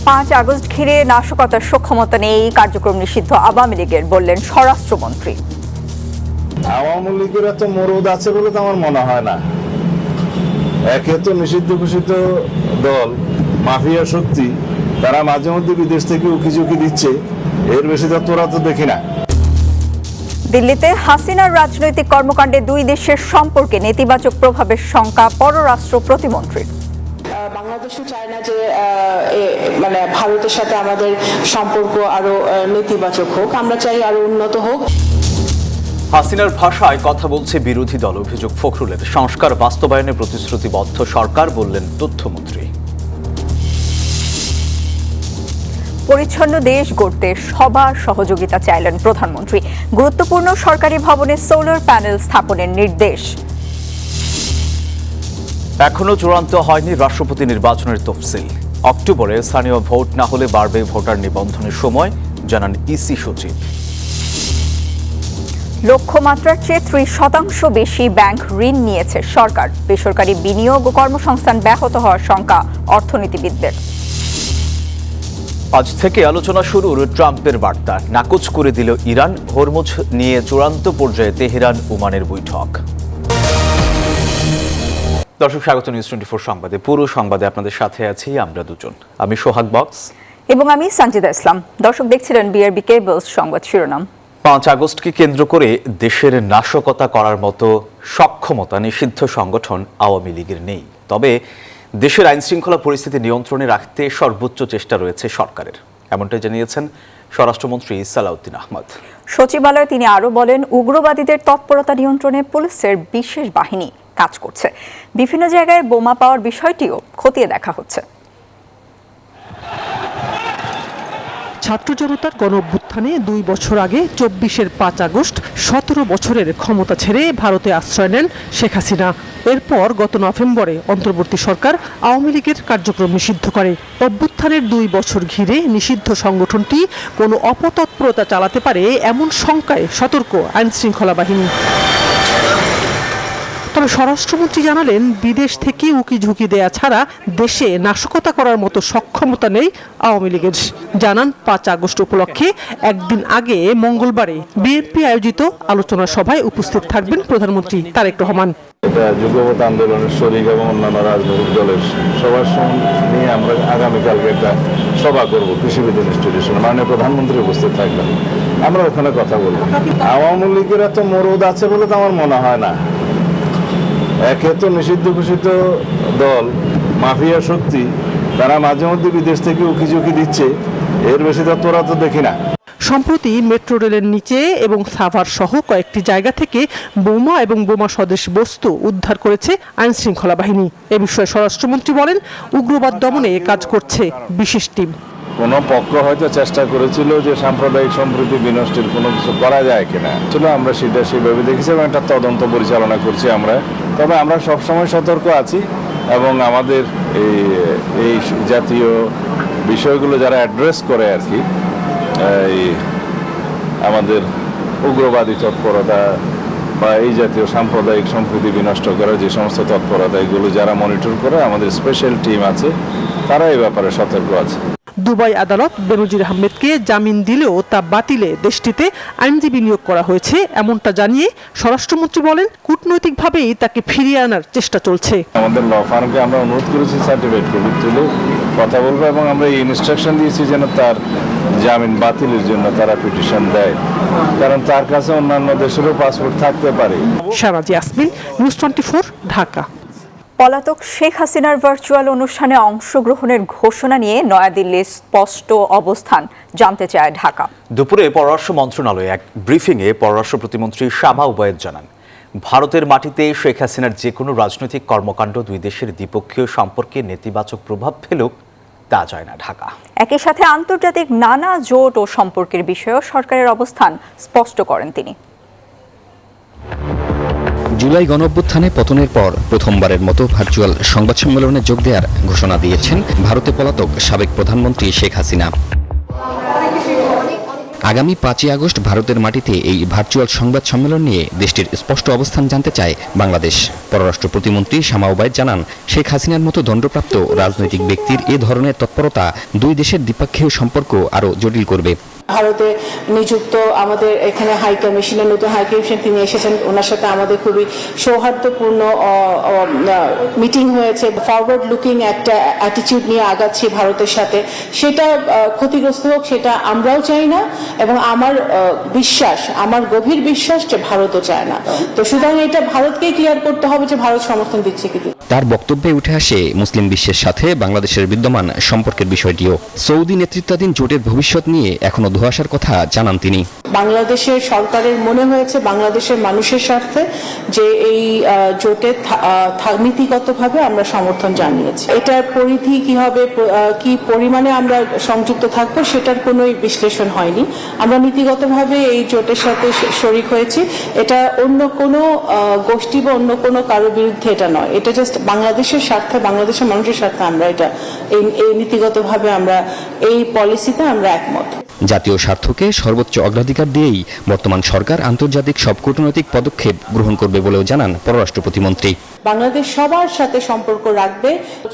5 August ঘিরে নাশকতার সক্ষমতা নেই, কার্যক্রম নিষিদ্ধ আওয়ামী লীগের, বললেন স্বরাষ্ট্রমন্ত্রী। আওয়ামী লীগের এত মরদ আছে বলে তো আমার মনে হয় না। একে তো নিষিদ্ধ ঘোষিত দল, মাফিয়া শক্তি, তারা মাঝে মধ্যে বিদেশ থেকে উকিঝুঁকি দিচ্ছে, এর বেশি তো তোরা তো দেখি না। দিল্লিতে হাসিনার রাজনৈতিক কর্মকাণ্ডে দুই দেশের সম্পর্কে নেতিবাচক প্রভাবের শঙ্কা পররাষ্ট্র প্রতিমন্ত্রীর। বাংলাদেশও চায় না যে মানে ভারতের সাথে আমাদের সম্পর্ক আরো নেতিবাচক হোক, আমরা চাই আরো উন্নত হোক। হাসিনার ভাষায় কথা বলছে বিরোধী দল, অভিযোগ ফখরুলের। সংস্কার বাস্তবায়নে প্রতিশ্রুতিবদ্ধ সরকার, বললেন তথ্যমন্ত্রী। পরিচ্ছন্ন দেশ গড়তে সবার সহযোগিতা চাইলেন প্রধানমন্ত্রী। গুরুত্বপূর্ণ সরকারি ভবনে সোলার প্যানেল স্থাপনের নির্দেশ। এখনো চূড়ান্ত হয়নি রাষ্ট্রপতি নির্বাচনের তফসিল। অক্টোবরে স্থানীয় ভোট না হলে বাড়বে ভোটার নিবন্ধনের সময়, জানান ইসি সচিব। লক্ষ্যমাত্রার চেয়ে 30% বেশি ব্যাংক ঋণ নিয়েছে সরকার। বেসরকারি বিনিয়োগ ও কর্মসংস্থান ব্যাহত হওয়ার শঙ্কা অর্থনীতিবিদদের। আজ থেকে আলোচনা শুরুর ট্রাম্পের বার্তা, নাকচ করে দিল ইরান। হরমুজ নিয়ে চূড়ান্ত পর্যায়ে তেহরান ওমানের বৈঠক। দর্শক, স্বাগত নিউজ 24 সংবাদে। পুরো সংবাদে আপনাদের সাথে আছি আমরা দুজন, আমি সোহাগ বক্স এবং আমি সঞ্জিদা ইসলাম। দর্শক দেখছিলেন বিআরবি কেবলস সংবাদ শিরোনাম। 5 আগস্টকে কেন্দ্র করে দেশের নাশকতা করার মতো সক্ষমতা নিষিদ্ধ সংগঠন আওয়ামী লীগের নেই। তবে দেশের আইনশৃঙ্খলা পরিস্থিতি নিয়ন্ত্রণে রাখতে সর্বোচ্চ চেষ্টা রয়েছে সরকারের, এমনটাই জানিয়েছেন স্বরাষ্ট্রমন্ত্রী সালাউদ্দিন আহমদ। সচিবালয়ে তিনি আরও বলেন, উগ্রবাদীদের তৎপরতা নিয়ন্ত্রণে পুলিশের বিশেষ বাহিনী কাজ করছে। বিভিন্ন জায়গায় বোমা পাওয়ার বিষয়টিও খতিয়ে দেখা হচ্ছে। ছাত্র জনতার গণ অভ্যুত্থানে 2 বছর আগে 24-এর 5 আগস্ট 17 বছরের ক্ষমতা ছেড়ে ভারতে আশ্রয় নেন শেখ হাসিনা। এরপর গত নভেম্বরে অন্তর্বর্তী সরকার আওয়ামী লীগের কার্যক্রম নিষিদ্ধ করে। অভ্যুত্থানের 2 বছর ঘিরে নিষিদ্ধ সংগঠনটি কোনো অপতৎপরতা চালাতে পারে এমন শঙ্কায় সতর্ক আইনশৃঙ্খলা বাহিনী। তবে স্বরাষ্ট্রমন্ত্রী জানালেন, বিদেশ থেকে উকিঝুঁকি দেয়া ছাড়া দেশে নাশকতা করার মতো সক্ষমতা নেই আওয়ামী লীগের। জানান, 5 আগস্ট উপলক্ষে একদিন আগে মঙ্গলবারে বিএনপি আয়োজিত আলোচনা সভায় উপস্থিত থাকবেন প্রধানমন্ত্রী তারেক রহমান। এটা যুগপৎ আন্দোলনের শরিক এবং অন্যান্য রাজনৈতিক দলের সবার নিয়ে আমরা আগামীকালকে একটা সভা করবো কৃষিবিদ ইনস্টিটিউশনে, মাননীয় প্রধানমন্ত্রী উপস্থিত থাকবেন। আমরা ওখানে কথা বলবো। আওয়ামী লীগের এত মরদ আছে বলে তো আমার মনে হয় না। একে তো নিষিদ্ধ ঘোষিত দল, মাফিয়া শক্তি, তারা মাঝে মধ্যে বিদেশ থেকে উকিঝুঁকি দিচ্ছে, এর বেশি তো তোরা তো দেখি না। সম্প্রতি মেট্রো রেলের নিচে এবং সাভার সহ কয়েকটি জায়গা থেকে বোমা এবং বোমা সদৃশ বস্তু উদ্ধার করেছে আইনশৃঙ্খলা বাহিনী। এ বিষয়ে স্বরাষ্ট্রমন্ত্রী বলেন, উগ্রবাদ দমনে কাজ করছে বিশেষ টিম। কোনো পক্ষ হয়তো চেষ্টা করেছিল যে সাম্প্রদায়িক সম্প্রীতি বিনষ্টের কোনো কিছু করা যায় কিনা, চলো আমরা সেটা সেভাবে দেখেছি এবং একটা তদন্ত পরিচালনা করছি আমরা। তবে আমরা সবসময় সতর্ক আছি এবং আমাদের এই জাতীয় বিষয়গুলো যারা অ্যাড্রেস করে আর কি, আমাদের উগ্রবাদী তৎপরতা বা এই জাতীয় সাম্প্রদায়িক সম্প্রীতি বিনষ্ট করার যে সমস্ত তৎপরতা, এগুলো যারা মনিটর করে, আমাদের স্পেশাল টিম আছে, তারা এই ব্যাপারে সতর্ক আছে। দুবাই আদালত বেনজির আহমেদকে জামিন দিলেও তা বাতিলে দেশটিতে আইনজীবী নিয়োগ করা হয়েছে, এমনটা জানিয়ে স্বরাষ্ট্রমন্ত্রী বলেন, কূটনৈতিকভাবেই তাকে ফিরিয়ে আনার চেষ্টা চলছে। আমাদের ল ফার্মকে আমরা অনুরোধ করেছি সার্টিফিকেট কপি তুলে কথা বলবো এবং আমরা এই ইনস্ট্রাকশন দিয়েছি যেন তার জামিন বাতিলের জন্য তারা পিটিশন দেয়, কারণ তার কাছে অন্যান্য দেশেরও পাসপোর্ট থাকতে পারে। শাহনাজ ইয়াসমিন, নিউজ 24, ঢাকা। পলাতক শেখ হাসিনার ভার্চুয়াল অনুষ্ঠানে অংশগ্রহণের ঘোষণা নিয়ে নয়াদিল্লির স্পষ্ট অবস্থান জানতে চায় ঢাকা। দুপুরে পররাষ্ট্র মন্ত্রণালয়ে এক ব্রিফিংয়ে পররাষ্ট্র প্রতিমন্ত্রী শামা উবায়েদ জানান, ভারতের মাটিতে শেখ হাসিনার যে কোনো রাজনৈতিক কর্মকাণ্ড দুই দেশের দ্বিপক্ষীয় সম্পর্কে নেতিবাচক প্রভাব ফেলুক, তা চায় না ঢাকা। একই সাথে আন্তর্জাতিক নানা জোট ও সম্পর্কের বিষয়েও সরকারের অবস্থান স্পষ্ট করেন তিনি। জুলাই গণঅভ্যুত্থানে পতনের পর প্রথমবারের মতো ভার্চুয়াল সংবাদ সম্মেলনে যোগ দেওয়ার ঘোষণা দিয়েছেন ভারতে পলাতক সাবেক প্রধানমন্ত্রী শেখ হাসিনা। আগামী 5ই আগস্ট ভারতের মাটিতে এই ভার্চুয়াল সংবাদ সম্মেলন নিয়ে দেশটির স্পষ্ট অবস্থান জানতে চায় বাংলাদেশ। পররাষ্ট্র প্রতিমন্ত্রী শামা ওবায়দ জানান, শেখ হাসিনার মতো দণ্ডপ্রাপ্ত রাজনৈতিক ব্যক্তির এ ধরনের তৎপরতা দুই দেশের দ্বিপক্ষীয় সম্পর্ক আরও জটিল করবে। ভারতে নিযুক্ত আমাদের এখানে হাই কমিশনের নতুন হাই কমিশন তিনি এসেছেন, ওনার সাথে আমাদের খুবই সৌহার্দ্যপূর্ণ মিটিং হয়েছে। ফরওয়ার্ড লুকিং একটা অ্যাটিটিউড নিয়ে আগাচ্ছি ভারতের সাথে, সেটা ক্ষতিগ্রস্ত হোক সেটা আমরাও চাই না, এবং আমার বিশ্বাস, আমার গভীর বিশ্বাস যে ভারতও চায় না। তো সুতরাং এটা ভারতকেই ক্লিয়ার করতে হবে যে ভারত সমর্থন দিচ্ছে কি। তার বক্তব্যে উঠে আসে মুসলিম বিশ্বের সাথে বাংলাদেশের বিদ্যমান সম্পর্কের বিষয়টিও। সৌদি নেতৃত্বাধীন জোটের ভবিষ্যৎ নিয়ে এখনো ধোঁয়াশার কথা জানান তিনি। বাংলাদেশের সরকারের মনে হয়েছে বাংলাদেশের মানুষের স্বার্থে যে এই জোটে নীতিগতভাবে আমরা সমর্থন জানিয়েছি। এটার পরিধি কি হবে, কি পরিমাণে আমরা সংযুক্ত থাকবো সেটার কোনো বিশ্লেষণ হয়নি। আমরা নীতিগতভাবে এই জোটের সাথে শরিক হয়েছি। এটা অন্য কোনো গোষ্ঠী বা অন্য কোনো কারো বিরুদ্ধে এটা নয়, এটা জাস্ট বাংলাদেশের স্বার্থে, বাংলাদেশের মানুষের স্বার্থে আমরা এটা এই নীতিগতভাবে আমরা এই পলিসিতে আমরা একমত। জাতীয় স্বার্থকে সর্বোচ্চ অগ্রাধিকার দিয়েই বর্তমান সরকার আন্তর্জাতিক সব কূটনৈতিক পদক্ষেপ গ্রহণ করবে বলেও জানান পররাষ্ট্র প্রতিমন্ত্রী। বাংলাদেশ সবার সাথে সম্পর্ক রাখবে।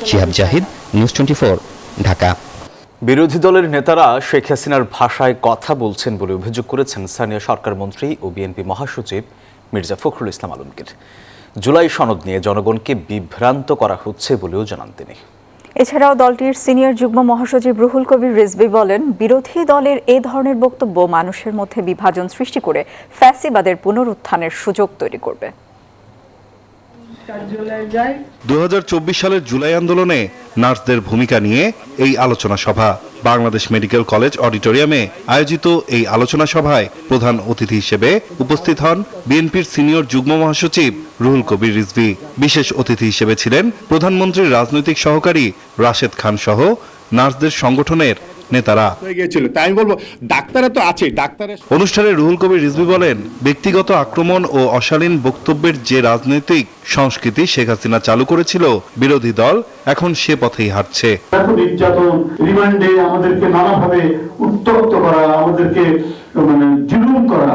শিহাব জাহিদ, নিউজ 24, ঢাকা। বিরোধী দলের নেতারা শেখ হাসিনার ভাষায় কথা বলছেন বলে অভিযোগ করেছেন স্থানীয় সরকার মন্ত্রী ও বিএনপি মহাসচিব মির্জা ফখরুল ইসলাম আলমগীর। জুলাই সনদ নিয়ে জনগণকে বিভ্রান্ত করা হচ্ছে বলেও জানান তিনি। এছাড়াও দলটির সিনিয়র যুগ্ম মহাসচিব রুহুল কবির রিজভী বলেন, বিরোধী দলের এ ধরনের বক্তব্য মানুষের মধ্যে বিভাজন সৃষ্টি করে ফ্যাসিবাদের পুনরুত্থানের সুযোগ তৈরি করবে। 2024 সালের জুলাই আন্দোলনে নার্সদের ভূমিকা নিয়ে এই আলোচনা সভা বাংলাদেশ মেডিকেল কলেজ অডিটোরিয়ামে আয়োজিত এই আলোচনা সভায় প্রধান অতিথি হিসেবে উপস্থিত হন বিএনপির সিনিয়র যুগ্ম মহাসচিব রুহুল কবির রিজভী। বিশেষ অতিথি হিসেবে ছিলেন প্রধানমন্ত্রীর রাজনৈতিক সহকারী রাশেদ খান সহ নার্সদের সংগঠনের নেতারা। তাই বলবো ডাক্তাররা তো আছে, অনুষ্ঠানে রুহুল কবির রিজভী বলেন, ব্যক্তিগত আক্রমণ ও অশালীন বক্তব্যের যে রাজনৈতিক সংস্কৃতি শেখ হাসিনা চালু করেছিল, বিরোধী দল এখন সে পথেই হাঁটছে। নির্যাতন, রিমান্ডে আমাদেরকে নানাভাবে উত্তপ্ত করা, আমাদেরকে জুলুম করা,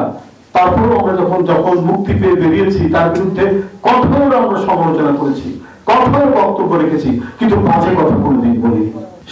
তারপরও আমরা যখন মুক্তি পেয়ে বেরিয়েছি তার বিরুদ্ধে কঠোর আমরা সমালোচনা করেছি, কঠোর বক্তব্য রেখেছি, কিন্তু বাজে কথা কোনোদিন বলি।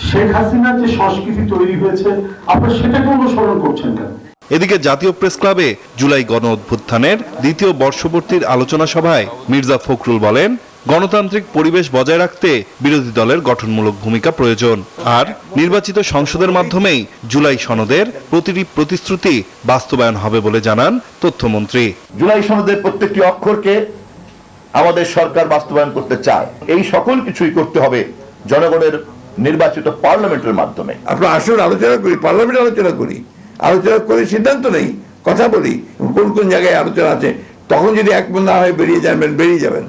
শেখ হাসিনার যে সংস্কৃতি তৈরি হয়েছে আপনারা সেটাকে অনুসরণ করছেন কেন? এদিকে জাতীয় প্রেস ক্লাবে জুলাই গণ অভ্যুত্থানের দ্বিতীয় বর্ষপূর্তির আলোচনা সভায় মির্জা ফখরুল বলেন, গণতান্ত্রিক পরিবেশ বজায় রাখতে বিরোধী দলের গঠনমূলক ভূমিকা প্রয়োজন, আর নির্বাচিত সংসদের মাধ্যমেই জুলাই সনদের প্রতিটি প্রতিশ্রুতি বাস্তবায়ন হবে বলে জানান তথ্যমন্ত্রী। জুলাই সনদের প্রত্যেকটি অক্ষরকে আমাদের সরকার বাস্তবায়ন করতে চায়। এই সকল কিছুই করতে হবে জনগণের নির্বাচিত পার্লামেন্টের মাধ্যমে। আপনারা আসুন আলোচনা করি, পার্লামেন্টে আলোচনা করি, আলোচনা করে সিদ্ধান্ত নেই, কথা বলি কোন কোন জায়গায় আলোচনা আছে। তখন যদি একমত না হয় বেরিয়ে যাবেন,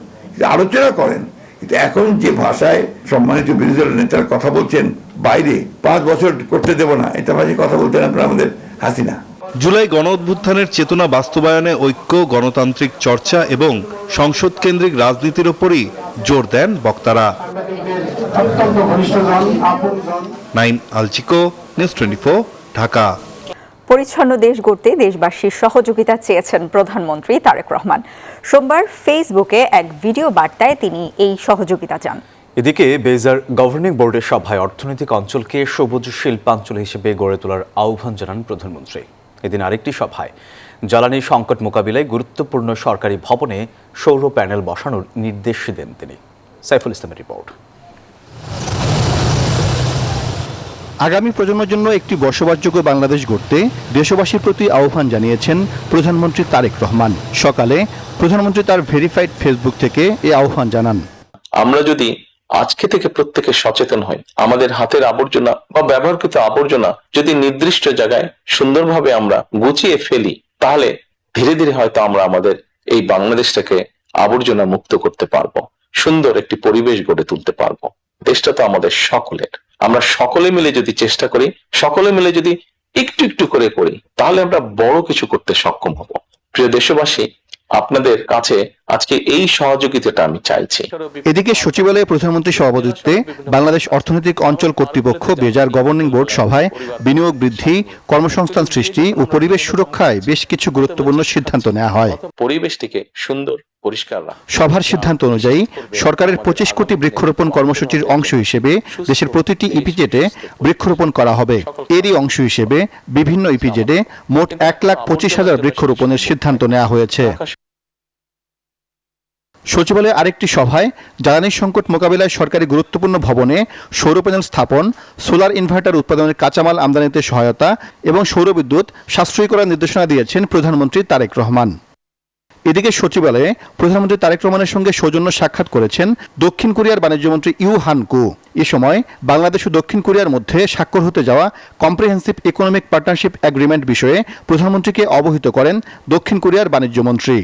আলোচনা করেন। কিন্তু এখন যে ভাষায় সম্মানিত বিরোধী দলের নেতারা কথা বলছেন, বাইরে 5 বছর করতে দেব না, এটা ভাষায় কথা বলতেন আপনারা আমাদের হাসিনা। জুলাই গণ অভ্যুত্থানের চেতনা বাস্তবায়নে ঐক্য, গণতান্ত্রিক চর্চা এবং সংসদ কেন্দ্রিক রাজনীতির উপরই জোর দেন বক্তারা। নাইম আলচিকো, নিউজ 24, ঢাকা। পরিচ্ছন্ন দেশ গড়তে দেশবাসীর সহযোগিতা চেয়েছেন প্রধানমন্ত্রী তারেক রহমান। সোমবার ফেসবুকে এক ভিডিও বার্তায় তিনি এই সহযোগিতা চান। এদিকে বেজার গভর্নিং বোর্ডের সভায় অর্থনৈতিক অঞ্চলকে সবুজ শিল্পাঞ্চল হিসেবে গড়ে তোলার আহ্বান জানান প্রধানমন্ত্রী। এদিন আরেকটি সভায় জ্বালানি সংকট মোকাবিলায় গুরুত্বপূর্ণ সরকারি ভবনে সৌর প্যানেল বসানোর নির্দেশ দেন তিনি। সাইফুল ইসলামের রিপোর্ট। আগামী প্রজন্মের জন্য একটি বসবাসযোগ্য বাংলাদেশ গড়তে দেশবাসীর প্রতি আহ্বান জানিয়েছেন প্রধানমন্ত্রী তারেক রহমান। সকালে প্রধানমন্ত্রী তার ভেরিফাইড ফেসবুক থেকে এই আহ্বান জানান। আমরা যদি আজকে থেকে প্রত্যেকে সচেতন হই, আমাদের হাতের আবর্জনা বা ব্যবহারকৃত আবর্জনা যদি নির্দিষ্ট জায়গায় সুন্দরভাবে আমরা গুছিয়ে ফেলি, তাহলে ধীরে ধীরে হয়তো আমরা আমাদের এই বাংলাদেশটাকে আবর্জনা মুক্ত করতে পারবো, সুন্দর একটি পরিবেশ গড়ে তুলতে পারবো। দেশটা তো আমাদের সকলের। আমরা সকলে মিলে যদি চেষ্টা করি, সকলে মিলে যদি একটু একটু করে করি, তাহলে আমরা বড় কিছু করতে সক্ষম হব। প্রিয় দেশবাসী, আপনাদের কাছে আজকে এই সহযোগিতাটা আমি চাইছি। এদিকে সচিবালয়ে প্রধানমন্ত্রীর সভাপতিত্বে বাংলাদেশ অর্থনৈতিক অঞ্চল কর্তৃপক্ষ বেজার গভর্নিং বোর্ড সভায় বিনিয়োগ বৃদ্ধি, কর্মসংস্থান সৃষ্টি ও পরিবেশ সুরক্ষায় বেশ কিছু গুরুত্বপূর্ণ সিদ্ধান্ত নেওয়া হয়। পরিবেশটিকে সুন্দর পরিষ্কার রাখা। সভার সিদ্ধান্ত অনুযায়ী সরকারের 25 কোটি বৃক্ষরোপণ কর্মসূচির অংশ হিসেবে দেশের প্রতিটি ইপিজেডে বৃক্ষরোপণ করা হবে। এরই অংশ হিসেবে বিভিন্ন ইপিজেডে মোট 1,25,000 বৃক্ষরোপণের সিদ্ধান্ত নেওয়া হয়েছে। সচিবালয়ে আরেকটি সভায় জ্বালানি সংকট মোকাবিলায় সরকারি গুরুত্বপূর্ণ ভবনে সৌর প্যানেল স্থাপন, সোলার ইনভার্টার উৎপাদনের কাঁচামাল আমদানিতে সহায়তা এবং সৌরবিদ্যুৎ সাশ্রয়ী করার নির্দেশনা দিয়েছেন প্রধানমন্ত্রী তারেক রহমান। এদিকে সচিবালয়ে প্রধানমন্ত্রী তারেক রহমানের সঙ্গে সৌজন্য সাক্ষাৎ করেছেন দক্ষিণ কোরিয়ার বাণিজ্যমন্ত্রী ইউ হান কু। এ সময় বাংলাদেশ ও দক্ষিণ কোরিয়ার মধ্যে স্বাক্ষর হতে যাওয়া কম্প্রিহেন্সিভ ইকোনমিক পার্টনারশিপ এগ্রিমেন্ট বিষয়ে প্রধানমন্ত্রীকে অবহিত করেন দক্ষিণ কোরিয়ার বাণিজ্যমন্ত্রী।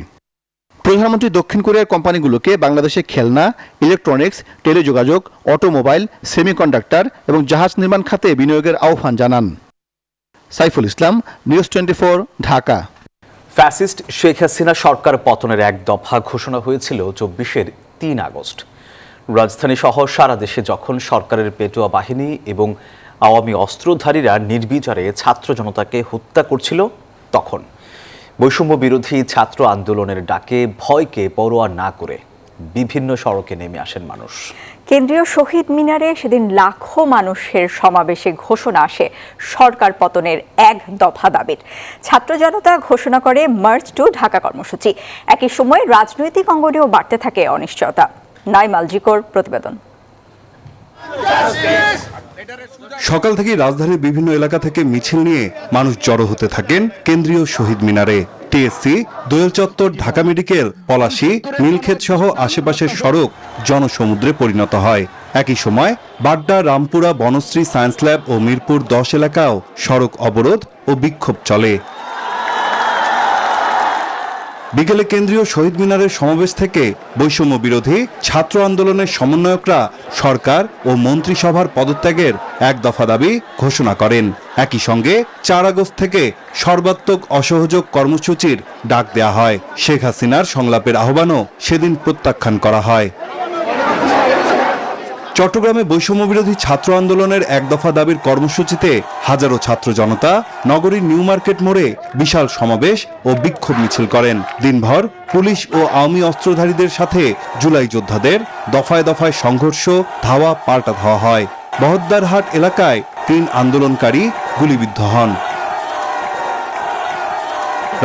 প্রধানমন্ত্রী দক্ষিণ কোরিয়ার কোম্পানিগুলোকে বাংলাদেশে খেলনা, ইলেকট্রনিক্স, টেলিযোগাযোগ, অটোমোবাইল, সেমিকন্ডাক্টর এবং জাহাজ নির্মাণ খাতে বিনিয়োগের আহ্বান জানান। সাইফুল ইসলাম, নিউজ 24, ঢাকা। ফ্যাসিস্ট শেখ হাসিনা সরকার পতনের এক দফা ঘোষণা হয়েছিল 24-এর 3 আগস্ট। রাজধানী সহ সারা দেশে যখন সরকারের পেটোয়া বাহিনী এবং আওয়ামী অস্ত্রধারীরা নির্বিচারে ছাত্র জনতাকে হত্যা করছিল, তখন বৈষম্য বিরোধী ছাত্র আন্দোলনের ডাকে ভয়কে পরোয়া না করে বিভিন্ন সড়কে নেমে আসেন মানুষ। কেন্দ্রীয় শহীদ মিনারে সেদিন লাখো মানুষের সমাবেশে ঘোষণা আসে সরকার পতনের এক দফা দাবির। ছাত্র জনতা ঘোষণা করে মার্চ টু ঢাকা কর্মসূচি। একই সময় রাজনৈতিক অঙ্গনেও বাড়তে থাকে অনিশ্চয়তা। নাইম আলজিকোর প্রতিবেদন। সকাল থেকে রাজধানীর বিভিন্ন এলাকা থেকে মিছিল নিয়ে মানুষ জড়ো হতে থাকেন কেন্দ্রীয় শহীদ মিনারে। টিএসসি, দোয়েল চত্বর, ঢাকা মেডিকেল, পলাশী, নীলক্ষেত সহ আশেপাশের সড়ক জনসমুদ্রে পরিণত হয়। একই সময় বাড্ডা, রামপুরা, বনশ্রী, সায়েন্স ল্যাব ও মিরপুর 10 এলাকাও সড়ক অবরোধ ও বিক্ষোভ চলে। বিকেলে কেন্দ্রীয় শহীদ মিনারের সমাবেশ থেকে বৈষম্য বিরোধী ছাত্র আন্দোলনের সমন্বয়করা সরকার ও মন্ত্রিসভার পদত্যাগের এক দফা দাবি ঘোষণা করেন। একই সঙ্গে 4 আগস্ট থেকে সর্বাত্মক অসহযোগ কর্মসূচির ডাক দেয়া হয়। শেখ হাসিনার সংলাপের আহ্বানও সেদিন প্রত্যাখ্যান করা হয়। চট্টগ্রামে বৈষম্য বিরোধী ছাত্র আন্দোলনের এক দফা দাবির কর্মসূচিতে হাজারো ছাত্র জনতা নগরীর নিউ মার্কেট মোড়ে বিশাল সমাবেশ ও বিক্ষোভ মিছিল করেন। দিনভর পুলিশ ও আওয়ামী অস্ত্রধারীদের সাথে জুলাই যোদ্ধাদের দফায় দফায় সংঘর্ষ, ধাওয়া পাল্টা ধাওয়া হয়। বহদ্দারহাট এলাকায় 3 আন্দোলনকারী গুলিবিদ্ধ হন।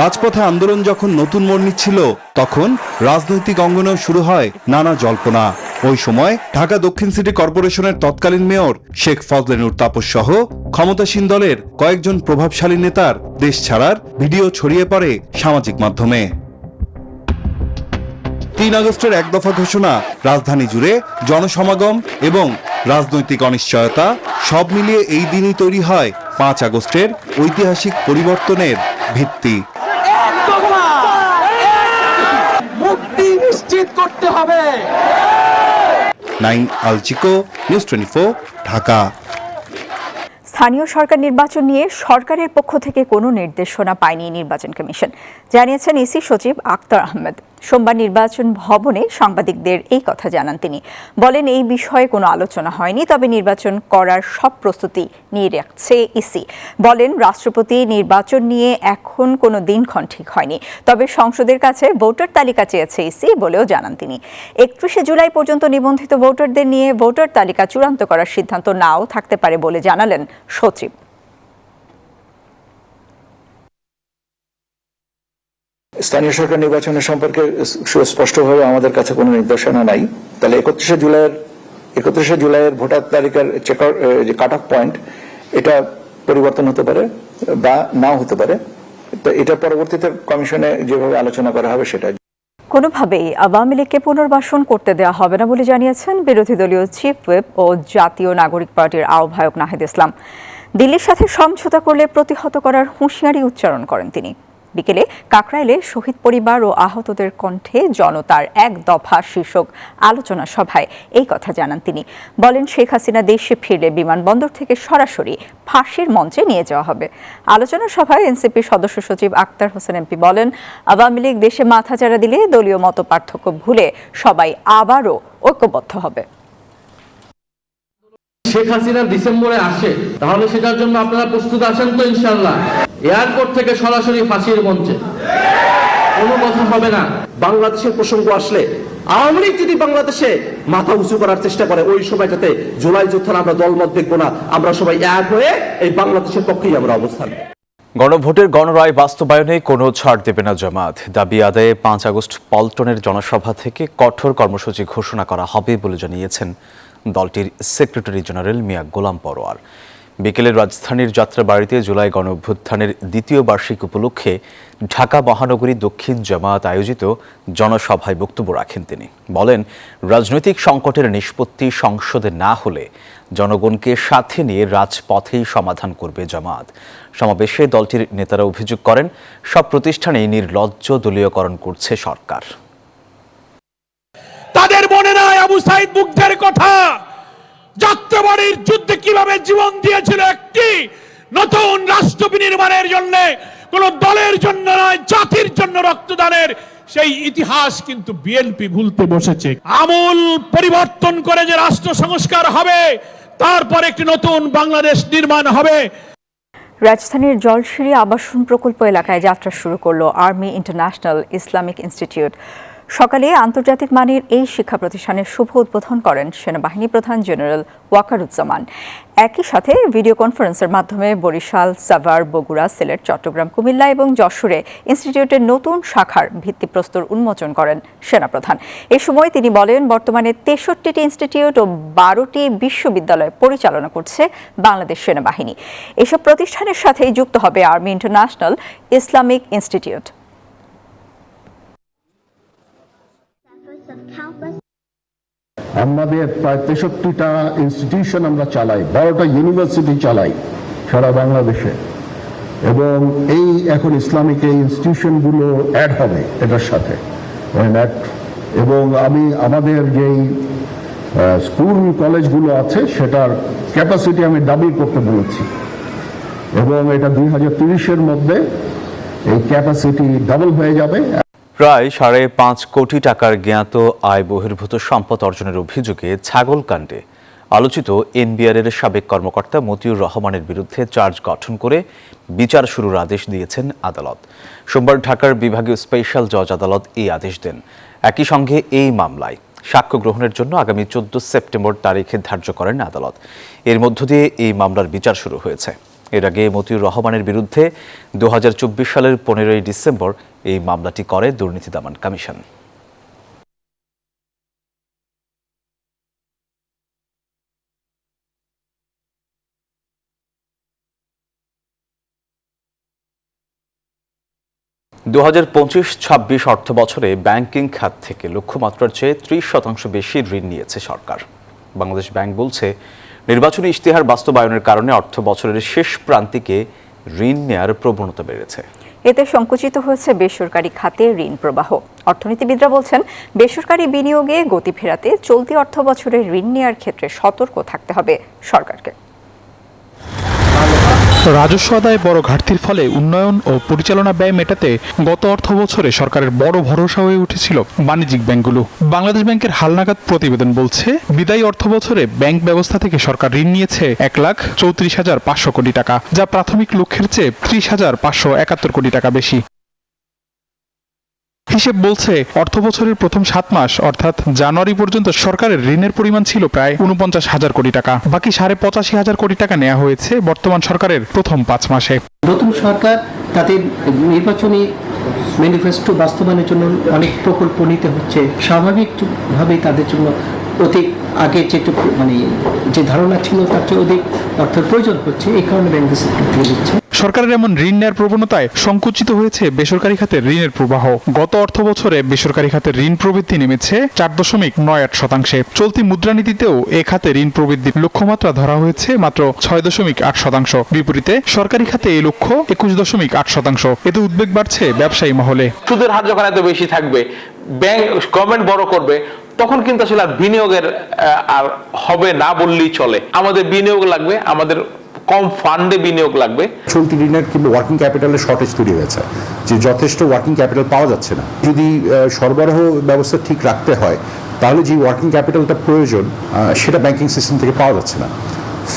রাজপথে আন্দোলন যখন নতুন মোড় নিচ্ছিল, তখন রাজনৈতিক অঙ্গনেও শুরু হয় নানা জল্পনা। ওই সময় ঢাকা দক্ষিণ সিটি কর্পোরেশনের তৎকালীন মেয়র শেখ ফজলে নূর তাপস সহ ক্ষমতাসীন দলের কয়েকজন প্রভাবশালী নেতার দেশ ছাড়ার ভিডিও ছড়িয়ে পড়ে সামাজিক মাধ্যমে। 3 আগস্টের এক দফা ঘোষণা, রাজধানী জুড়ে জনসমাগম এবং রাজনৈতিক অনিশ্চয়তা সব মিলিয়ে এই দিনই তৈরি হয় 5 আগস্টের ঐতিহাসিক পরিবর্তনের ভিত্তি। মুক্তি নিশ্চিত করতে হবে। নাইম আলচিকো, নিউজ 24, ঢাকা। স্থানীয় সরকার নির্বাচন নিয়ে সরকারের পক্ষ থেকে কোনো নির্দেশনা পায়নি নির্বাচন কমিশন, জানিয়েছেন ইসি সচিব আক্তার আহমেদ। সোমবার নির্বাচন ভবনে সাংবাদিকদের এই কথা জানান তিনি। বলেন, এই বিষয়ে কোনো আলোচনা হয়নি, তবে নির্বাচন করার সব প্রস্তুতি নিয়ে রাখছে ইসি। বলেন, রাষ্ট্রপতি নির্বাচন নিয়ে এখন কোনো দিনক্ষণ ঠিক হয়নি, তবে সংসদের কাছে ভোটার তালিকা চেয়েছে ইসি বলেও জানান তিনি। 31শে জুলাই পর্যন্ত নিবন্ধিত ভোটারদের নিয়ে ভোটার তালিকা চূড়ান্ত করার সিদ্ধান্ত নাও থাকতে পারে বলে জানালেন সচিব। স্থানীয় সরকার নির্বাচনের সম্পর্কে সুস্পষ্টভাবে আমাদের কাছে কোনো নির্দেশনা নাই। তাহলে 31শে জুলাইয়ের ভোটার তালিকার যে কাট অফ পয়েন্ট, এটা পরিবর্তন হতে পারে বা নাও হতে পারে। তো এটা পরবর্তীতে কমিশনে যেভাবে আলোচনা করা হবে সেটা। কোনোভাবেই আওয়ামী লীগকে পুনর্বাসন করতে দেওয়া হবে না বলে জানিয়েছেন বিরোধী দলীয় চিফ হুইপ ও জাতীয় নাগরিক পার্টির আহ্বায়ক নাহিদ ইসলাম। দিল্লির সাথে সমঝোতা করলে প্রতিহত করার হুঁশিয়ারি উচ্চারণ করেন তিনি। বিকেলে কাকরাইলে শহীদ পরিবার ও আহতদের কণ্ঠে জনতার এক দফা শীর্ষক আলোচনা সভায় এই কথা জানান তিনি। বলেন, শেখ হাসিনা দেশে ফিরলে বিমানবন্দর থেকে সরাসরি ফাঁসির মঞ্চে নিয়ে যাওয়া হবে। আলোচনা সভায় এনসিপি সদস্য সচিব আক্তার হোসেন এমপি বলেন, আওয়ামী লীগ দেশে মাথাচাড়া দিলে দলীয় মতপার্থক্য ভুলে সবাই আবারও ঐক্যবদ্ধ হবে। শেখ হাসিনা ডিসেম্বরে আসে, তাহলে সেটার জন্য আপনারা প্রস্তুত আছেন তো? ইনশাআল্লাহ এয়ারপোর্ট থেকে সরাসরি ফাঁসির মঞ্চে, কোনো কথা হবে না। বাংলাদেশের প্রসঙ্গ আসলে আওয়ামী লীগ যদি বাংলাদেশে মাথা উঁচু করার চেষ্টা করে, ওই সময়টাতে জুলাই যোদ্ধারা আমরা দলমত দেখবো না, আমরা সবাই এক হয়ে এই বাংলাদেশের পক্ষেই আমরা অবস্থান। গণভোটের গণরায় বাস্তবায়নে কোনো ছাড় দেবে না জামাত। দাবি আদায়ে 5 আগস্ট পল্টনের জনসভা থেকে কঠোর কর্মসূচি ঘোষণা করা হবে বলে জানিয়েছেন দলটির সেক্রেটারি জেনারেল মিয়া গোলাম পরোয়ার। বিকেলে রাজধানীর যাত্রাবাড়িতে জুলাই গণঅভ্যুত্থানের দ্বিতীয় বার্ষিক উপলক্ষে ঢাকা মহানগরী দক্ষিণ জামায়াত আয়োজিত জনসভায় বক্তব্য রাখেন তিনি। বলেন, রাজনৈতিক সংকটের নিষ্পত্তি সংসদে না হলে জনগণকে সাথে নিয়ে রাজপথেই সমাধান করবে জামাত। সমাবেশে দলটির নেতারা অভিযোগ করেন, সব প্রতিষ্ঠানেই নির্লজ্জ দলীয়করণ করছে সরকার। তাদের মনে নাই আবু সাইদ মুগ্ধের কথা, যাত্রাবাড়ির যুদ্ধে কিভাবে জীবন দিয়েছিল একটি নতুন রাষ্ট্র বিনির্মাণের জন্য, কোন দলের জন্য নয়, জাতির জন্য রক্তদানের সেই ইতিহাস কিন্তু বিএনপি ভুলতে বসেছে। আমূল পরিবর্তন করে যে রাষ্ট্র সংস্কার হবে, তারপর একটি নতুন বাংলাদেশ নির্মাণ হবে। রাজধানীর জলশিরি আবাসন প্রকল্প এলাকায় যাত্রা শুরু করলো আর্মি ইন্টারন্যাশনাল ইসলামিক ইনস্টিটিউট। সকালে আন্তর্জাতিক মানের এই শিক্ষা প্রতিষ্ঠানের শুভ উদ্বোধন করেন সেনাবাহিনী প্রধান জেনারেল ওয়াকারুজ্জামান। একই সাথে ভিডিও কনফারেন্সের মাধ্যমে বরিশাল, সাভার, বগুড়া, সিলেট, চট্টগ্রাম, কুমিল্লা এবং যশোরে ইনস্টিটিউটের নতুন শাখার ভিত্তিপ্রস্তর উন্মোচন করেন সেনাপ্রধান। এ সময় তিনি বলেন, বর্তমানে 63টি ইনস্টিটিউট ও 12টি বিশ্ববিদ্যালয় পরিচালনা করছে বাংলাদেশ সেনাবাহিনী। এসব প্রতিষ্ঠানের সাথেই যুক্ত হবে আর্মি ইন্টারন্যাশনাল ইসলামিক ইনস্টিটিউট। আমাদের প্রায় 63টা ইনস্টিটিউশন আমরা চালাই, 12টা ইউনিভার্সিটি চালাই সারা বাংলাদেশে, এবং এই এখন ইসলামিক এই ইনস্টিটিউশনগুলো অ্যাড হবে এটার সাথে। এবং আমি আমাদের যেই স্কুল কলেজগুলো আছে সেটার ক্যাপাসিটি আমি ডাবল করতে বলেছি, এবং এটা 2030-এর মধ্যে এই ক্যাপাসিটি ডাবল হয়ে যাবে। প্রায় 5.5 কোটি টাকার জ্ঞাত আয় বহির্ভূত সম্পদ অর্জনের অভিযোগে ছাগলকাণ্ডে আলোচিত এনবিআরের সাবেক কর্মকর্তা মতিউর রহমানের বিরুদ্ধে চার্জ গঠন করে বিচার শুরুর আদেশ দিয়েছেন আদালত। সোমবার ঢাকার বিভাগীয় স্পেশাল জজ আদালত এই আদেশ দেন। একই সঙ্গে এই মামলায় সাক্ষ্য গ্রহণের জন্য আগামী 14 সেপ্টেম্বর তারিখে ধার্য করেন আদালত। এর মধ্য দিয়ে এই মামলার বিচার শুরু হয়েছে। এর আগে মতিউর রহমানের বিরুদ্ধে 2024 সালের 15 ডিসেম্বর এই মামলাটি করে দুর্নীতি দমন কমিশন। দু 2025-26 অর্থ বছরে ব্যাংকিং খাত থেকে লক্ষ্যমাত্রার চেয়ে 30% বেশি ঋণ নিয়েছে সরকার। বাংলাদেশ ব্যাংক বলছে, নির্বাচনী ইশতেহার বাস্তবায়নের কারণে অর্থ বছরের শেষ প্রান্তিকে ঋণ নেয়ার প্রবণতা বেড়েছে। এতে সংকুচিত হয়েছে বেসরকারি খাতে ঋণ প্রবাহ। অর্থনীতিবিদরা বলছেন, বেসরকারি বিনিয়োগে গতি ফেরাতে চলতি অর্থ বছরে ঋণ নেওয়ার ক্ষেত্রে সতর্ক থাকতে হবে সরকারকে। রাজস্ব আদায়ে বড় ঘাটতির ফলে উন্নয়ন ও পরিচালনা ব্যয় মেটাতে গত অর্থ বছরে সরকারের বড় ভরসা হয়ে উঠেছিল বাণিজ্যিক ব্যাংকগুলো। বাংলাদেশ ব্যাংকের হালনাগাদ প্রতিবেদন বলছে, বিদায়ী অর্থ বছরে ব্যাংক ব্যবস্থা থেকে সরকার ঋণ নিয়েছে 1,34,500 কোটি টাকা, যা প্রাথমিক লক্ষ্যের চেয়ে 30,571 কোটি টাকা বেশি। হিসেব বলছে, অর্থ বছরের প্রথম 7 মাস অর্থাৎ জানুয়ারি পর্যন্ত সরকারের ঋণের পরিমাণ ছিল প্রায় 49,000 কোটি টাকা। বাকি 85,500 কোটি টাকা নেওয়া হয়েছে বর্তমান সরকারের প্রথম 5 মাসে। নতুন সরকার তাদের নির্বাচনী ম্যানিফেস্টো বাস্তবায়নের জন্য অনেক প্রকল্প নিতে হচ্ছে। স্বাভাবিকভাবেই তাদের জন্য অধিক আগে যে ধারণা ছিল তার চেয়ে অধিক অর্থের প্রয়োজন হচ্ছে। এই কারণে ব্যাংক সেক্টর দিচ্ছে। সরকারের এমন ঋণ নেয়ার প্রবণতায় সংকুচিত হয়েছে বেসরকারি খাতের ঋণের প্রবাহ। গত অর্থ বছরে বেসরকারি খাতের ঋণ প্রবৃদ্ধি নেমেছে 4.98%। চলতি মুদ্রানীতিতেও এ খাতে ঋণ প্রবৃদ্ধির লক্ষ্যমাত্রা ধরা হয়েছে মাত্র 6.8%। বিপরীতে সরকারি খাতে এই লক্ষ্য 21.8%। এতে উদ্বেগ বাড়ছে ব্যবসায়ী মহলে। সুদের হার যখন এত বেশি থাকবে, ব্যাংক গভর্নমেন্ট বড় করবে, তখন কিন্তু আসলে আর বিনিয়োগের আর হবে না বললেই চলে। আমাদের বিনিয়োগ লাগবে, আমাদের কম ফান্ডে বিনিয়োগ লাগবে। চলতি ঋণের কিন্তু ওয়ার্কিং ক্যাপিটালের শর্টেজ তৈরি হয়েছে, যে যথেষ্ট ওয়ার্কিং ক্যাপিটাল পাওয়া যাচ্ছে না। যদি সরবরাহ ব্যবস্থা ঠিক রাখতে হয় তাহলে যে ওয়ার্কিং ক্যাপিটালটা প্রয়োজন সেটা ব্যাংকিং সিস্টেম থেকে পাওয়া যাচ্ছে না।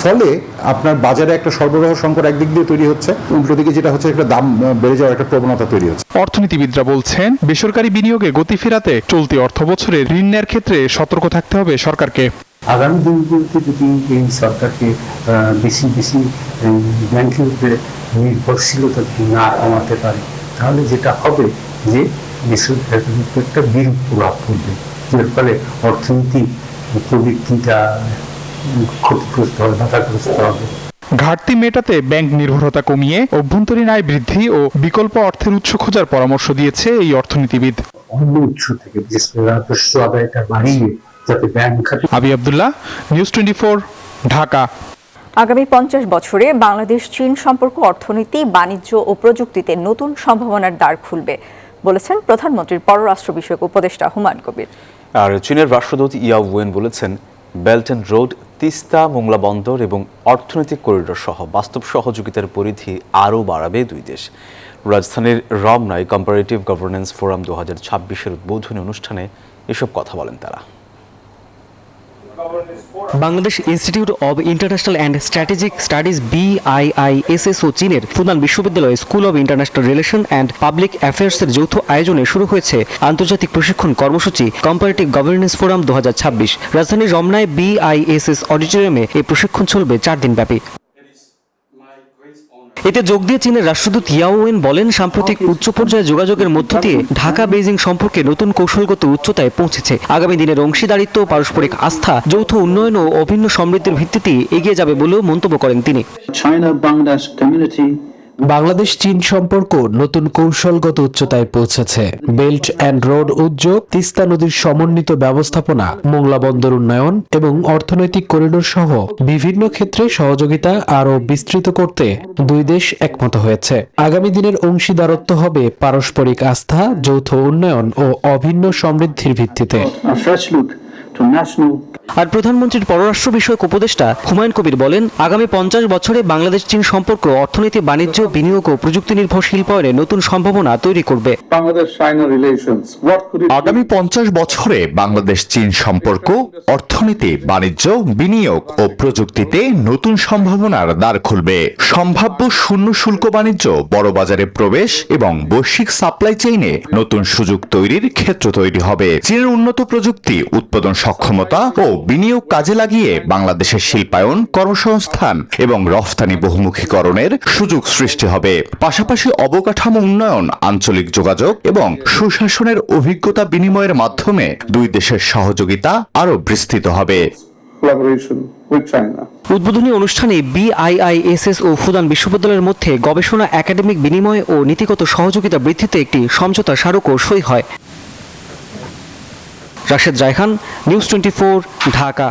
ফলে আপনার বাজারে একটা সরবরাহ সংকট একদিক দিয়ে তৈরি হচ্ছে, উল্টো দিকে যেটা হচ্ছে একটা দাম বেড়ে যাওয়ার একটা প্রবণতা তৈরি হচ্ছে। অর্থনীতিবিদরা বলছেন, বেসরকারি বিনিয়োগে গতি ফেরাতে চলতি অর্থ বছরে ঋণ নেয়ার ক্ষেত্রে সতর্ক থাকতে হবে সরকারকে। আগামী দিনগুলোতে যদি এই সরকারকে বেশি ব্যাংকের উপরে নির্ভরশীলতা না কমাতে পারে, তাহলে যেটা হবে যে বেসরকারির উপর একটা বিরূপ প্রভাব পড়বে, এর ফলে অর্থনীতি প্রবৃদ্ধিটা ক্ষতিগ্রস্ত হবে, বাধাগ্রস্ত হবে। ঘাটতি মেটাতে ব্যাংক নির্ভরতা কমিয়ে অভ্যন্তরীণ আয় বৃদ্ধি ও বিকল্প অর্থের উৎস খোঁজার পরামর্শ দিয়েছে এই অর্থনীতিবিদ। অন্য উৎস থেকে বিশেষ করে রাজস্ব আদায়টা বাড়িয়ে যাতে ব্যাংক খাতে। আবি আব্দুল্লাহ, নিউজ 24, ঢাকা। আগামী 50 বছরে বাংলাদেশ চীন সম্পর্ক অর্থনীতি, বাণিজ্য ও প্রযুক্তিতে নতুন সম্ভাবনার দ্বার খুলবে বলেছেন প্রধানমন্ত্রীর পররাষ্ট্র বিষয়ক উপদেষ্টা হুমায়ুন কবির। আর চীনের রাষ্ট্রদূত ইয়াও ওয়েন বলেছেন, belt and road, Teesta, Mongla বন্দর এবং অর্থনৈতিক করিডোর সহ বাস্তব সহযোগিতার পরিধি আরও বাড়াবে দুই দেশ। রাজধানীর রমনায় কম্পারেটিভ গভর্নেন্স ফোরাম 2026-এর উদ্বোধনী অনুষ্ঠানে এসব কথা বলেন তারা। Bangladesh institute of international and strategic studies BIISS ও চীনের ফুনান বিশ্ববিদ্যালয় school of international relation and public অ্যাফেয়ার্সের যৌথ আয়োজনে শুরু হয়েছে আন্তর্জাতিক প্রশিক্ষণ কর্মসূচি কম্পারেটিভ গভর্নেন্স ফোরাম 2026। রাজধানীর রমনায় BIISS অডিটোরিয়ামে এই প্রশিক্ষণ চলবে 4 দিন ব্যাপী। এতে যোগ দিয়ে চীনের রাষ্ট্রদূত ইয়াও ওয়েন বলেন, সাম্প্রতিক উচ্চ পর্যায়ে যোগাযোগের মধ্য দিয়ে ঢাকা বেইজিং সম্পর্কে নতুন কৌশলগত উচ্চতায় পৌঁছেছে। আগামী দিনের অংশীদারিত্ব, পারস্পরিক আস্থা, যৌথ উন্নয়ন ও অভিন্ন সমৃদ্ধির ভিত্তিতে এগিয়ে যাবে বলেও মন্তব্য করেন তিনি। বাংলাদেশ চীন সম্পর্ক নতুন কৌশলগত উচ্চতায় পৌঁছেছে। বেল্ট অ্যান্ড রোড উদ্যোগ, তিস্তা নদীর সমন্বিত ব্যবস্থাপনা, মোংলা বন্দর উন্নয়ন এবং অর্থনৈতিক করিডোর সহ বিভিন্ন ক্ষেত্রে সহযোগিতা আরও বিস্তৃত করতে দুই দেশ একমত হয়েছে। আগামী দিনের অংশীদারত্ব হবে পারস্পরিক আস্থা, যৌথ উন্নয়ন ও অভিন্ন সমৃদ্ধির ভিত্তিতে। আর প্রধানমন্ত্রীর পররাষ্ট্র বিষয়ক উপদেষ্টা হুমায়ুন কবির বলেন, আগামী 50 বছরে বাংলাদেশ চীন সম্পর্ক অর্থনীতি, বাণিজ্য, বিনিয়োগ ও প্রযুক্তি নির্ভর শিল্পায়নে নতুন সম্ভাবনা তৈরি করবে। আগামী 50 বছরে বাংলাদেশ চীন সম্পর্ক অর্থনীতি, বাণিজ্য, বিনিয়োগ ও প্রযুক্তিতে নতুন সম্ভাবনার দ্বার খুলবে। সম্ভাব্য শূন্য শুল্ক বাণিজ্য, বড় বাজারে প্রবেশ এবং বৈশ্বিক সাপ্লাই চেইনে নতুন সুযোগ তৈরির ক্ষেত্র তৈরি হবে। চীনের উন্নত প্রযুক্তি, উৎপাদন সক্ষমতা ও বিনিয়োগ কাজে লাগিয়ে বাংলাদেশের শিল্পায়ন, কর্মসংস্থান এবং রফতানি বহুমুখীকরণের সুযোগ সৃষ্টি হবে। পাশাপাশি অবকাঠামো উন্নয়ন, আঞ্চলিক যোগাযোগ এবং সুশাসনের অভিজ্ঞতা বিনিময়ের মাধ্যমে দুই দেশের সহযোগিতা আরও বিস্তৃত হবে। উদ্বোধনী অনুষ্ঠানে BIISS ও ফুনান বিশ্ববিদ্যালয়ের মধ্যে গবেষণা, একাডেমিক বিনিময় ও নীতিগত সহযোগিতা বৃদ্ধিতে একটি সমঝোতা স্মারকও সই হয়। রাশেদ রায়হান, নিউজ 24, ঢাকা।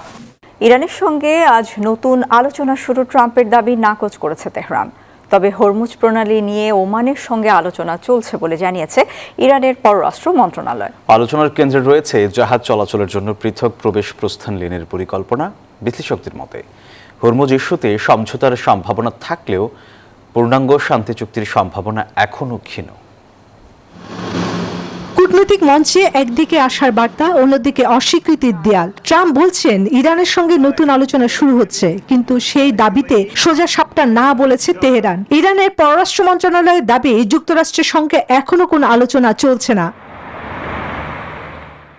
ইরানের সঙ্গে আজ নতুন আলোচনা শুরু ট্রাম্পের দাবি নাকচ করেছে তেহরান। তবে হরমুজ প্রণালী নিয়ে ওমানের সঙ্গে আলোচনা চলছে বলে জানিয়েছে ইরানের পররাষ্ট্র মন্ত্রণালয়। আলোচনার কেন্দ্রে রয়েছে জাহাজ চলাচলের জন্য পৃথক প্রবেশ প্রস্থান লেনের পরিকল্পনা। বিশ্লেষকদের মতে হরমুজ ইস্যুতে সমঝোতার সম্ভাবনা থাকলেও পূর্ণাঙ্গ শান্তি চুক্তির সম্ভাবনা এখনও ক্ষীণ। কূটনৈতিক মঞ্চে একদিকে আশার বার্তা, অন্যদিকে অস্বীকৃতির দেয়াল। ট্রাম্প বলছেন ইরানের সঙ্গে নতুন আলোচনা শুরু হচ্ছে, কিন্তু সেই দাবিতে সোজা সাপটা না বলেছে তেহরান। ইরানের পররাষ্ট্র মন্ত্রণালয়ের দাবি, যুক্তরাষ্ট্রের সঙ্গে এখনো কোনো আলোচনা চলছে না।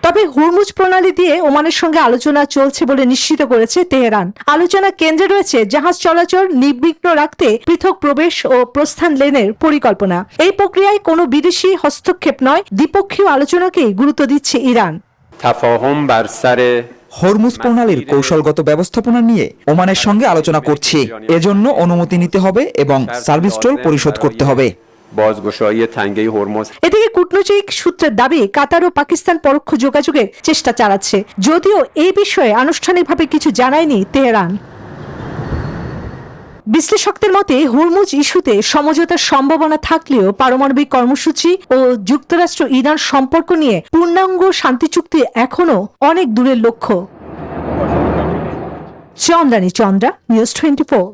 তবে হরমুজ প্রণালী দিয়ে ওমানের সঙ্গে আলোচনা চলছে বলে নিশ্চিত করেছে তেহরান। আলোচনা কেন্দ্রে রয়েছে জাহাজ চলাচল নির্বিঘ্ন রাখতে পৃথক প্রবেশ ও প্রস্থান লেনের পরিকল্পনা। এই প্রক্রিয়ায় কোনো বিদেশি হস্তক্ষেপ নয়, দ্বিপক্ষীয় আলোচনাকেই গুরুত্ব দিচ্ছে ইরান। تفاهم بر سر হরমুজ প্রণালীর কৌশলগত ব্যবস্থাপনা নিয়ে ওমানের সঙ্গে আলোচনা করছি। এজন্য অনুমতি নিতে হবে এবং সার্ভিস টোল পরিশোধ করতে হবে। এদিকে কূটনৈতিক সূত্রের দাবি কাতার ও পাকিস্তান পরোক্ষ যোগাযোগের চেষ্টা চালাচ্ছে, যদিও এই বিষয়ে আনুষ্ঠানিকভাবে কিছু জানায়নি তেহরান। বিশ্লেষকদের মতে হরমুজ ইস্যুতে সমঝোতার সম্ভাবনা থাকলেও পারমাণবিক কর্মসূচি ও যুক্তরাষ্ট্র ইরান সম্পর্ক নিয়ে পূর্ণাঙ্গ শান্তি চুক্তি এখনো অনেক দূরের লক্ষ্য। চন্দ্রানী চন্দ্রা, নিউজ 24।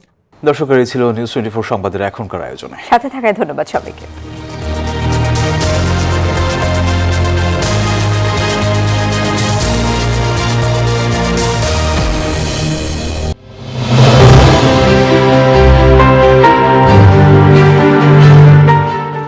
দর্শকের এই ছিল নিউজ 24 সংবাদের এখনকার আয়োজনে। সাথে থাকায় ধন্যবাদ সবাইকে।